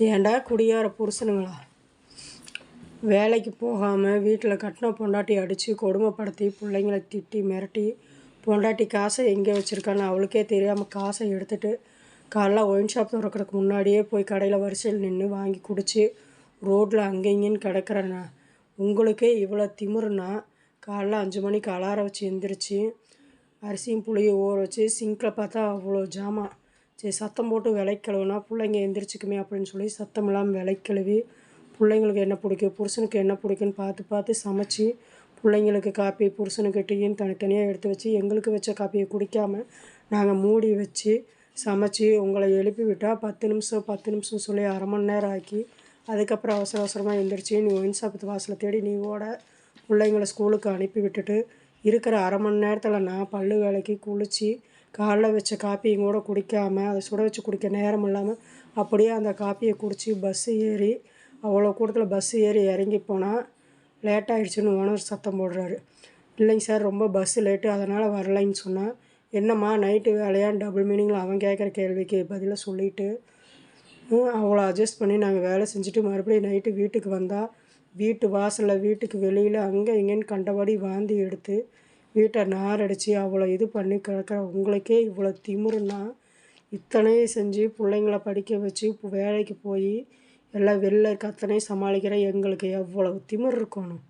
ஏன்டா குடியார புருஷனுங்களா, வேலைக்கு போகாமல் வீட்டில் கட்டின பொண்டாட்டி அடித்து கொடுமைப்படுத்தி பிள்ளைங்கள திட்டி மிரட்டி பொண்டாட்டி காசை எங்கே வச்சுருக்கான்னு அவளுக்கே தெரியாமல் காசை எடுத்துகிட்டு காலைல ஒயின் ஷாப் திறக்கிறதுக்கு முன்னாடியே போய் கடையில் வரிசையில் நின்று வாங்கி குடித்து ரோட்டில் அங்கே இங்கேன்னு கிடக்கிறேண்ணா. உங்களுக்கே இவ்வளோ திமிருன்னா காலைல 5 மணிக்கு அலாரம் வச்சு எந்திரிச்சு அரிசியும் புளியும் ஊற வச்சு சிங்கில் பார்த்தா அவ்வளோ ஜாமான். சரி சத்தம் போட்டு விலைக்கு கழுவுனா பிள்ளைங்க எந்திரிச்சிக்குமே அப்படின்னு சொல்லி சத்தம் இல்லாமல் விலைக்கு கழுவி பிள்ளைங்களுக்கு என்ன பிடிக்கும் புருஷனுக்கு என்ன பிடிக்குன்னு பார்த்து பார்த்து சமைச்சி பிள்ளைங்களுக்கு காப்பி புருஷனுக்கு டீன்னு தனித்தனியாக எடுத்து வச்சு எங்களுக்கு வச்ச காப்பியை குடிக்காமல் நாங்கள் மூடி வச்சு சமைச்சி உங்களை எழுப்பி விட்டால் 10 நிமிஷம் சொல்லி அரை மணி நேரம் ஆக்கி அதுக்கப்புறம் அவசர அவசரமாக எழுந்திரிச்சி நீ ஒயின் ஷாப்பு வாசலை தேடி நீ ஓட பிள்ளைங்களை ஸ்கூலுக்கு அனுப்பி விட்டுட்டு இருக்கிற அரை மணி நேரத்தில் நான் பல்லு வேலைக்கு குளித்து காலைல வச்ச காப்பியும் கூட குடிக்காமல் அதை சுட வச்சு குடிக்க நேரம் இல்லாமல் அப்படியே அந்த காப்பியை குடித்து பஸ்ஸு ஏறி அவ்வளோ கூட்டத்தில் பஸ்ஸு ஏறி இறங்கி போனால் லேட் ஆகிடுச்சின்னு ஓனர் சத்தம் போடுறாரு. இல்லைங்க சார் ரொம்ப பஸ்ஸு லேட்டு அதனால் வரலைன்னு சொன்னால் என்னம்மா நைட்டு வேலையான்னு டபுள் மீனிங்கில் அவன் கேட்குற கேள்விக்கு பதிலாக சொல்லிவிட்டு அவ்வளோ அட்ஜஸ்ட் பண்ணி நாங்கள் வேலை செஞ்சுட்டு மறுபடியும் நைட்டு வீட்டுக்கு வந்தால் வீட்டு வாசலில் வீட்டுக்கு வெளியில் அங்கே இங்கேன்னு கண்டபடி வாந்தி எடுத்து வீட்டை நாரடித்து அவ்வளோ இது பண்ணி கிடக்கிற உங்களுக்கே இவ்வளோ திமிருன்னா இத்தனையும் செஞ்சு பிள்ளைங்கள படிக்க வச்சு வேலைக்கு போய் எல்லாம் வெளில இருக்க அத்தனையும் சமாளிக்கிற எங்களுக்கு எவ்வளோ திமிரு இருக்கணும்.